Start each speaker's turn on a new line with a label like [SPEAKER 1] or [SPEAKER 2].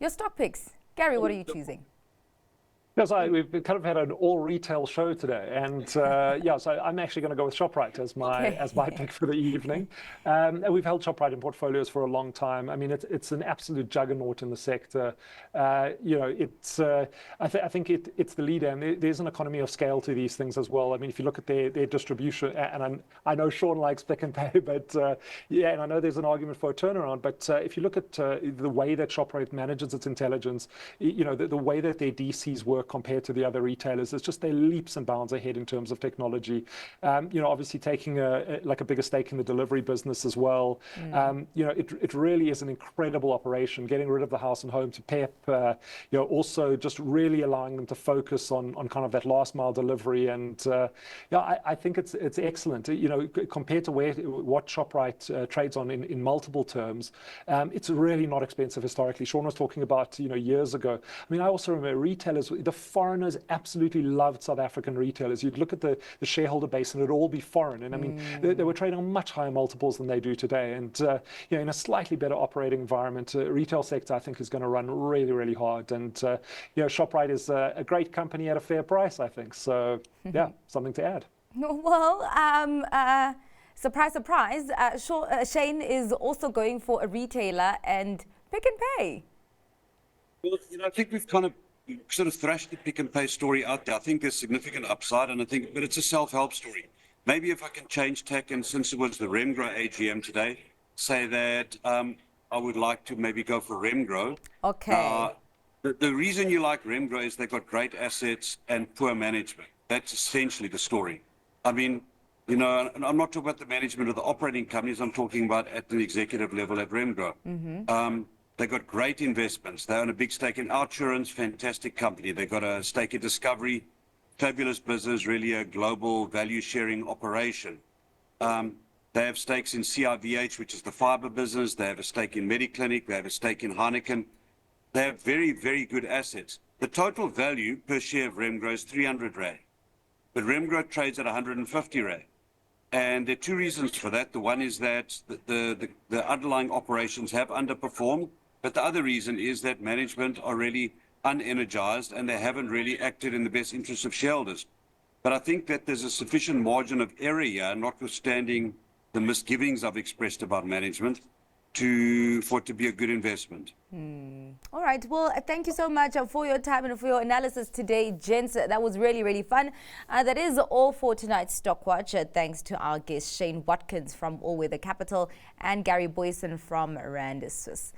[SPEAKER 1] Your stock picks. Gary, what are you choosing?
[SPEAKER 2] Yes, we've kind of had an all retail show today, and so I'm actually going to go with Shoprite as my pick for the evening. And we've held Shoprite in portfolios for a long time. I mean, it's an absolute juggernaut in the sector. I think it's the leader, and there's an economy of scale to these things as well. I mean, if you look at their distribution, and I know Sean likes Pick and Pay, but and I know there's an argument for a turnaround. But if you look at the way that Shoprite manages its intelligence, the way that their DCs work compared to the other retailers, it's just they're leaps and bounds ahead in terms of technology. Obviously taking a bigger stake in the delivery business as well. It really is an incredible operation, getting rid of the house and home to PEP, also just really allowing them to focus on kind of that last mile delivery. And I think it's excellent. Compared to what Shoprite trades on in multiple terms, it's really not expensive historically. Sean was talking about years ago. I mean, I also remember retailers, the foreigners absolutely loved South African retailers. You'd look at the shareholder base and it'd all be foreign. And I mean, they were trading on much higher multiples than they do today. And in a slightly better operating environment, retail sector, I think, is going to run really, really hard. And Shoprite is a great company at a fair price, I think. So yeah, something to add.
[SPEAKER 1] Well, surprise, surprise, Shane is also going for a retailer and Pick and Pay.
[SPEAKER 3] Well, I think we've kind of sort of thrashed the Pick and Pay story out there. I think there's significant upside, but it's a self-help story. Maybe if I can change tack, and since it was the Remgro AGM today, say that I would like to maybe go for Remgro.
[SPEAKER 1] Okay.
[SPEAKER 3] The reason you like Remgro is they've got great assets and poor management. That's essentially the story. I mean, and I'm not talking about the management of the operating companies. I'm talking about at the executive level at Remgro. They've got great investments. They own a big stake in Outsurance, fantastic company. They've got a stake in Discovery, fabulous business, really a global value-sharing operation. They have stakes in CIVH, which is the fiber business. They have a stake in Mediclinic. They have a stake in Heineken. They have very, very good assets. The total value per share of Remgro is 300 Rand. But Remgro trades at 150 Rand. And there are two reasons for that. The one is that the underlying operations have underperformed. But the other reason is that management are really unenergized and they haven't really acted in the best interest of shareholders. But I think that there's a sufficient margin of error here, notwithstanding the misgivings I've expressed about management, for it to be a good investment.
[SPEAKER 1] All right. Well, thank you so much for your time and for your analysis today, gents. That was really, really fun. That is all for tonight's Stock Watch. Thanks to our guest, Shane Watkins from All Weather Capital and Gary Booysen from Rand Swiss.